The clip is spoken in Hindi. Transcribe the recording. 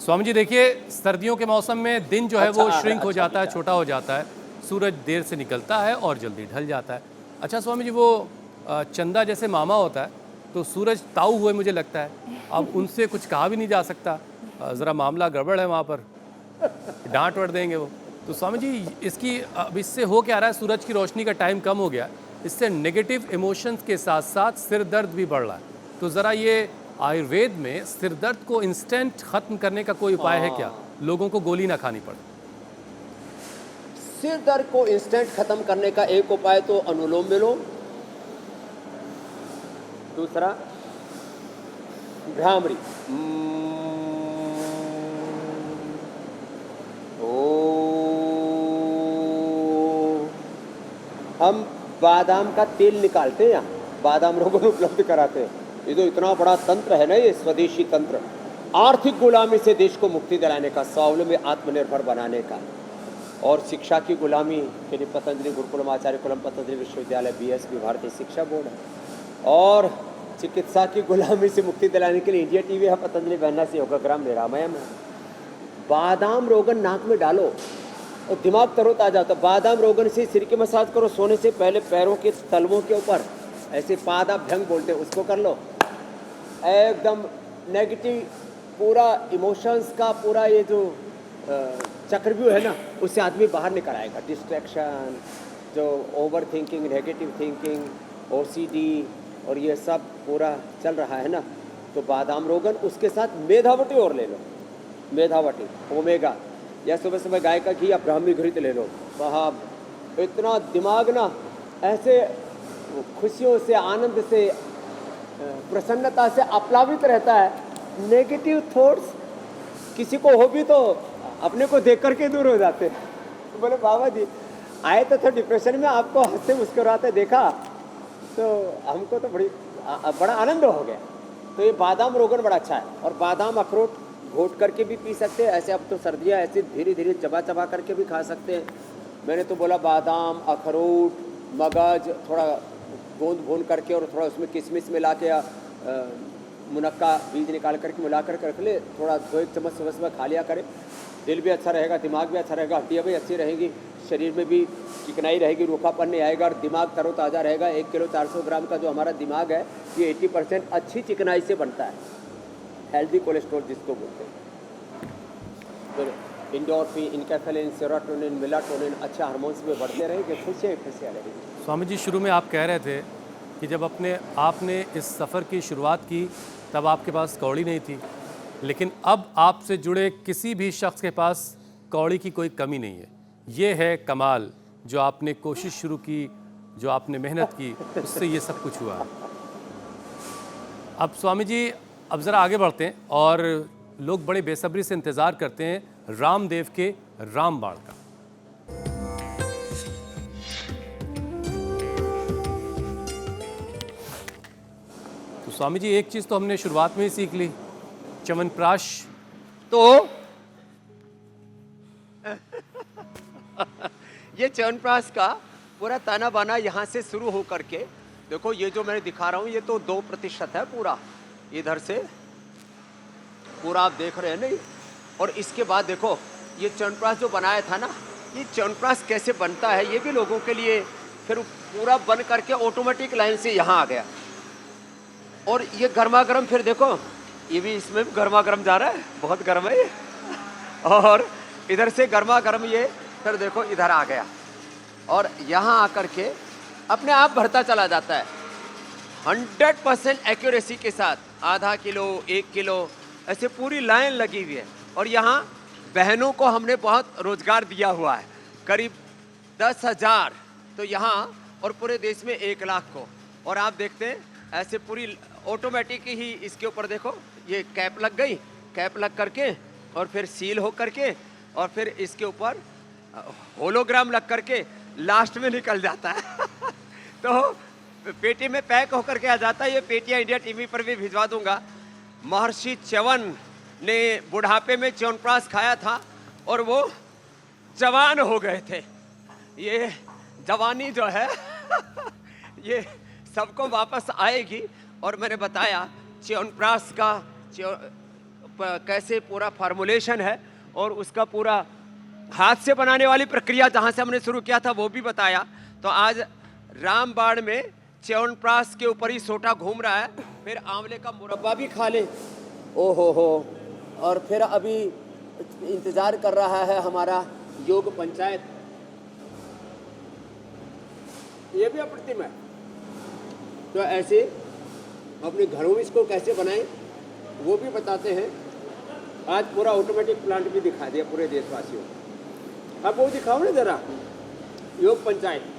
स्वामी जी देखिए, सर्दियों के मौसम में दिन जो है वो श्रिंक हो जाता है, ठीक है। छोटा हो जाता है, सूरज देर से निकलता है और जल्दी ढल जाता है। अच्छा स्वामी जी, वो चंदा जैसे मामा होता है, तो सूरज ताऊ हुए मुझे लगता है। अब उनसे कुछ कहा भी नहीं जा सकता, ज़रा मामला गड़बड़ है वहाँ पर, डांट वाट देंगे वो। तो स्वामी जी इसकी अब इससे हो क्या रहा है, सूरज की रोशनी का टाइम कम हो गया है, इससे नेगेटिव इमोशंस के साथ साथ सिर दर्द भी बढ़ रहा है। तो ज़रा ये आयुर्वेद में सिर दर्द को इंस्टेंट ख़त्म करने का कोई उपाय है क्या? हाँ, लोगों को गोली ना खानी पड़े। सिर दर्द को इंस्टेंट खत्म करने का एक उपाय तो अनुलोम विलोम, दूसरा भ्रामरी। ओ, हम बादाम का तेल निकालते हैं, यहाँ बादाम रोगन उपलब्ध कराते हैं। ये तो इतना बड़ा तंत्र है ना, ये स्वदेशी तंत्र, आर्थिक गुलामी से देश को मुक्ति दिलाने का, स्वावलंबी आत्मनिर्भर बनाने का, और शिक्षा की गुलामी के लिए पतंजलि गुरुकुलम आचार्य कुलम पतंजलि विश्वविद्यालय बीएसपी भारतीय शिक्षा बोर्ड है, और चिकित्सा की गुलामी से मुक्ति दिलाने के लिए इंडिया टीवी है, पतंजलि वैनासी योगाग्राम निरामयम है। बादाम रोगन नाक में डालो और दिमाग तरोताजा होता है। बादाम रोगन से सिर की मसाज करो, सोने से पहले पैरों के तलवों के ऊपर ऐसे पादाभ्यंग बोलते हैं, उसको कर लो, एकदम नेगेटिव पूरा इमोशंस का पूरा ये जो चक्रव्यूह है ना, उससे आदमी बाहर निकल आएगा। डिस्ट्रैक्शन, जो over thinking, negative thinking, OCD और ये सब पूरा चल रहा है ना, तो बादाम रोगन, उसके साथ मेधावटी और ले लो, मेधावटी ओमेगा, या सुबह सुबह गाय का घी या ब्राह्मी घृत ले लो। साहब इतना दिमाग ना ऐसे खुशियों से, आनंद से, प्रसन्नता से अप्लावित रहता है। नेगेटिव थॉट्स किसी को हो भी तो अपने को देख करके दूर हो जाते हैं। तो बोले बाबा जी आए तो थे डिप्रेशन में, आपको हंसते मुस्कुराते देखा तो हमको तो बड़ा आनंद हो गया। तो ये बादाम रोगन बड़ा अच्छा है, और बादाम अखरोट घोट करके भी पी सकते हैं। ऐसे अब तो सर्दियाँ, ऐसे धीरे धीरे चबा चबा करके भी खा सकते हैं। मैंने तो बोला बादाम, अखरोट, मगज थोड़ा गोंद भून करके और थोड़ा उसमें किशमिश मिला के या मुनक्का बीज निकाल करके मिला कर रख ले, थोड़ा 2-1 चम्मच सुबह सुबह खा लिया करें। दिल भी अच्छा रहेगा, दिमाग भी अच्छा रहेगा, हड्डियाँ भी अच्छी रहेंगी, शरीर में भी चिकनाई रहेगी, रूखापन नहीं आएगा, और दिमाग तरोताज़ा रहेगा। 1 किलो 400 ग्राम का जो हमारा दिमाग है, ये 80% अच्छी चिकनाई से बनता है, हेल्दी कोलेस्ट्रॉल जिसको बोलते हैं। तो इंडोर्फिन, इनकेफेलिन, सेरोटोनिन, मेलाटोनिन अच्छे हार्मोन्स में बढ़ते रहेंगे, खुशियाँ रहेंगी। स्वामी जी शुरू में आप कह रहे थे कि जब आपने इस सफ़र की शुरुआत की तब आपके पास कौड़ी नहीं थी, लेकिन अब आपसे जुड़े किसी भी शख्स के पास कौड़ी की कोई कमी नहीं है। ये है कमाल, जो आपने कोशिश शुरू की, जो आपने मेहनत की, उससे ये सब कुछ हुआ। अब स्वामी जी अब ज़रा आगे बढ़ते हैं, और लोग बड़े बेसब्री से इंतज़ार करते हैं रामदेव के रामबाण का। तो स्वामी जी एक चीज़ तो हमने शुरुआत में ही सीख ली, च्यवनप्राश। तो ये च्यवनप्राश का पूरा ताना बाना यहाँ से शुरू हो करके देखो, ये जो मैं दिखा रहा हूँ ये तो 2% है पूरा, इधर से पूरा आप देख रहे हैं नहीं। और इसके बाद देखो ये च्यवनप्राश जो बनाया था ना, ये च्यवनप्राश कैसे बनता है ये भी लोगों के लिए फिर पूरा बन करके ऑटोमेटिक लाइन से यहाँ आ गया। और ये गर्मा गर्म, फिर देखो ये भी इसमें गर्मा गर्म जा रहा है, बहुत गर्म है ये। और इधर से गर्मा गर्म ये फिर देखो इधर आ गया, और यहाँ आकर के अपने आप भरता चला जाता है 100% एक्यूरेसी के साथ। आधा किलो, 1 किलो ऐसे पूरी लाइन लगी हुई है। और यहाँ बहनों को हमने बहुत रोजगार दिया हुआ है, करीब 10,000 तो यहाँ, और पूरे देश में 1 लाख को। और आप देखते हैं ऐसे पूरी ऑटोमेटिक ही इसके ऊपर देखो ये कैप लग गई, कैप लग करके और फिर सील हो करके और फिर इसके ऊपर होलोग्राम लग करके लास्ट में निकल जाता है। तो पेटी में पैक होकर के आ जाता है। ये पेटियाँ इंडिया टीवी पर भी भिजवा दूंगा। महर्षि च्यवन ने बुढ़ापे में च्यवनप्राश खाया था और वो जवान हो गए थे। ये जवानी जो है ये सबको वापस आएगी। और मैंने बताया च्यवनप्राश का कैसे पूरा फार्मूलेशन है और उसका पूरा हाथ से बनाने वाली प्रक्रिया जहाँ से हमने शुरू किया था वो भी बताया। तो आज रामबाण में च्यवनप्राश के ऊपर ही सोटा घूम रहा है, फिर आंवले का मुरब्बा भी खा ले। ओ हो, और फिर अभी इंतजार कर रहा है हमारा योग पंचायत। ये भी अप्रतिम है। तो ऐसे अपने घरों में इसको कैसे बनाएं वो भी बताते हैं। आज पूरा ऑटोमेटिक प्लांट भी दिखा दिया पूरे देशवासियों को। अब वो दिखाओ ना जरा, योग पंचायत।